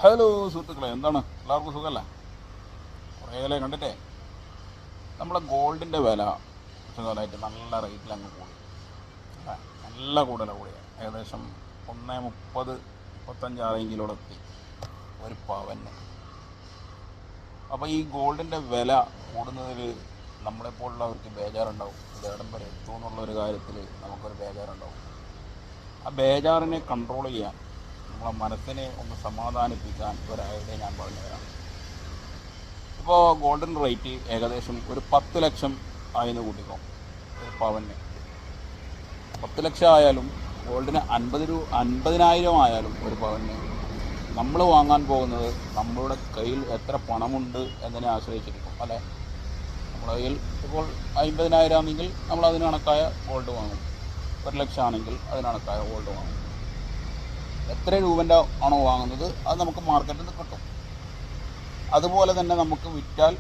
Hello സുഹൃത്തുക്കളെ, എന്താണ് എല്ലാവർക്കും സുഖമല്ലേ? കുറേ കണ്ടിട്ടേ നമ്മുടെ ഗോൾഡിൻ്റെ വില കുറച്ചുകാലമായിട്ട് നല്ല റേറ്റിൽ അങ്ങ് കൂടി. അല്ലേ? നല്ല കൂടുതലാണ് കൂടിയത്. ഏകദേശം 1.30 35 എത്തി ഒരു പവന്. അപ്പോൾ ഈ ഗോൾഡിൻ്റെ വില കൂടുന്നതിൽ നമ്മളെപ്പോലുള്ളവർക്ക് ബേജാറുണ്ടാവും. ഇത് എവിടം വരെ എത്തും എന്നുള്ളൊരു കാര്യത്തിൽ നമുക്കൊരു ബേജാറുണ്ടാവും. ആ ബേജാറിനെ കൺട്രോൾ ചെയ്യാൻ, നമ്മളെ മനസ്സിനെ ഒന്ന് സമാധാനിപ്പിക്കാൻ ഒരു ഐഡിയ ഞാൻ പറഞ്ഞുതരാം. ഇപ്പോൾ ഗോൾഡൻ റേറ്റ് ഏകദേശം ഒരു 10 ലക്ഷം ആയെന്ന് കൂട്ടിക്കോ. ഒരു പവന് 10 ലക്ഷം ആയാലും ഗോൾഡിന് 50,000 ആയാലും ഒരു പവന് നമ്മൾ വാങ്ങാൻ പോകുന്നത് നമ്മളുടെ കയ്യിൽ എത്ര പണമുണ്ട് എന്നതിനെ ആശ്രയിച്ചിരിക്കും. അല്ലേ? നമ്മുടെ കയ്യിൽ ഇപ്പോൾ 50,000 ആണെങ്കിൽ നമ്മൾ അതിന് കണക്കായ ഗോൾഡ് വാങ്ങും. 1 ലക്ഷം ആണെങ്കിൽ അതിന് കണക്കായ ഗോൾഡ് വാങ്ങും. എത്ര രൂപൻ്റെ ആണോ വാങ്ങുന്നത് അത് നമുക്ക് മാർക്കറ്റിൽ നിന്ന് കിട്ടും. അതുപോലെ തന്നെ നമുക്ക് വിറ്റാൽ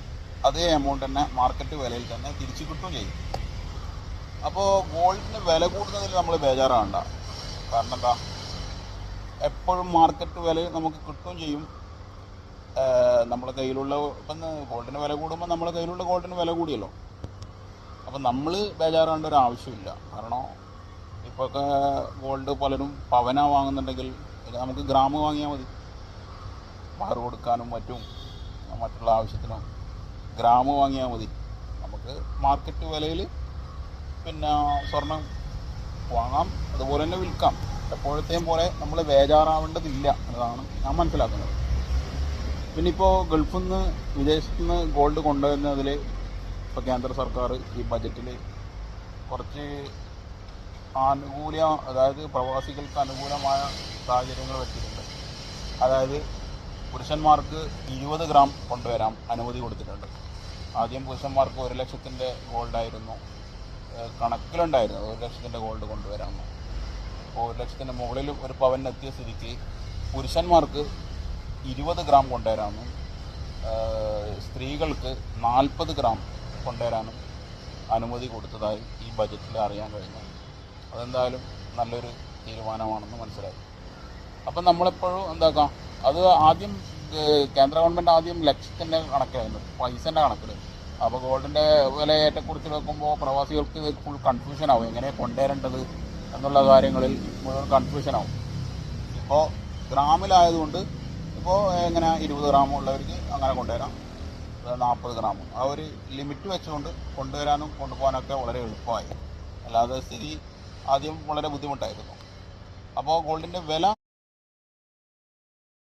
അതേ എമൗണ്ട് തന്നെ മാർക്കറ്റ് വിലയിൽ തന്നെ തിരിച്ചു കിട്ടുകയും ചെയ്യും. അപ്പോൾ ഗോൾഡിന് വില കൂടുന്നതിൽ നമ്മൾ ബേജാറാകണ്ട. കാരണം എന്താ, എപ്പോഴും മാർക്കറ്റ് വില നമുക്ക് കിട്ടുകയും ചെയ്യും. നമ്മളെ കയ്യിലുള്ള ഇപ്പം ഗോൾഡിന് വില കൂടുമ്പോൾ നമ്മളെ കയ്യിലുള്ള ഗോൾഡിന് വില കൂടിയല്ലോ. അപ്പം നമ്മൾ ബേജാറാകേണ്ട ഒരു ആവശ്യമില്ല. കാരണം ഇപ്പോഴൊക്കെ ഗോൾഡ് പലരും പവന വാങ്ങുന്നുണ്ടെങ്കിൽ നമുക്ക് ഗ്രാം വാങ്ങിയാൽ മതി. മഹർ കൊടുക്കാനും മറ്റുള്ള ആവശ്യത്തിനും ഗ്രാം വാങ്ങിയാൽ മതി. നമുക്ക് മാർക്കറ്റ് വിലയിൽ പിന്നെ സ്വർണം വാങ്ങാം, അതുപോലെ തന്നെ വിൽക്കാം. എപ്പോഴത്തെയും പോലെ നമ്മൾ ബേജാറാവേണ്ടതില്ല എന്നതാണ് ഞാൻ മനസ്സിലാക്കുന്നത്. പിന്നെ ഇപ്പോൾ ഗൾഫിൽ നിന്ന് വിദേശത്തു നിന്ന് ഗോൾഡ് കൊണ്ടുവരുന്നതിൽ ഇപ്പോൾ കേന്ദ്ര സർക്കാർ ഈ ബജറ്റിൽ കുറച്ച് അതായത് പ്രവാസികൾക്ക് അനുകൂലമായ സാഹചര്യങ്ങൾ വെച്ചിട്ടുണ്ട്. അതായത് പുരുഷന്മാർക്ക് 20 ഗ്രാം കൊണ്ടുവരാൻ അനുമതി കൊടുത്തിട്ടുണ്ട്. ആദ്യം പുരുഷന്മാർക്ക് 1 ലക്ഷത്തിൻ്റെ ഗോൾഡായിരുന്നു കണക്കിലുണ്ടായിരുന്നത്. 1 ലക്ഷത്തിൻ്റെ ഗോൾഡ് കൊണ്ടുവരാമെന്ന്. അപ്പോൾ 1 ലക്ഷത്തിൻ്റെ മുകളിൽ ഒരു പവനെത്തിയ സ്ഥിതിക്ക് പുരുഷന്മാർക്ക് 20 ഗ്രാം കൊണ്ടുവരാമെന്നും സ്ത്രീകൾക്ക് 40 ഗ്രാം കൊണ്ടുവരാനും അനുമതി കൊടുത്തതായി ഈ ബജറ്റിൽ അറിയാൻ കഴിഞ്ഞു. അതെന്തായാലും നല്ലൊരു തീരുമാനമാണെന്ന് മനസ്സിലായി. അപ്പം നമ്മളെപ്പോഴും എന്താക്കാം, അത് ആദ്യം കേന്ദ്ര ഗവൺമെൻറ് ആദ്യം ലക്ഷത്തിൻ്റെ കണക്കായിരുന്നു, പൈസൻ്റെ കണക്കിൽ. അപ്പോൾ ഗോൾഡിൻ്റെ വില ഏറ്റക്കുറിച്ച് വെക്കുമ്പോൾ പ്രവാസികൾക്ക് ഇത് ഫുൾ കൺഫ്യൂഷനാവും, എങ്ങനെ കൊണ്ടുവരേണ്ടത് എന്നുള്ള കാര്യങ്ങളിൽ മുഴുവൻ കൺഫ്യൂഷനാവും. ഇപ്പോൾ ഗ്രാമിലായതുകൊണ്ട് ഇപ്പോൾ എങ്ങനെ 20 ഗ്രാം ഉള്ളവർക്ക് അങ്ങനെ കൊണ്ടുവരാം, 40 ഗ്രാം ആ ഒരു ലിമിറ്റ് വെച്ചുകൊണ്ട് കൊണ്ടുവരാനും കൊണ്ടുപോകാനൊക്കെ വളരെ എളുപ്പമായി. അല്ലാതെ സ്ഥിതി ആദ്യം വളരെ ബുദ്ധിമുട്ടായിരുന്നു. അപ്പോൾ ഗോൾഡിൻ്റെ വില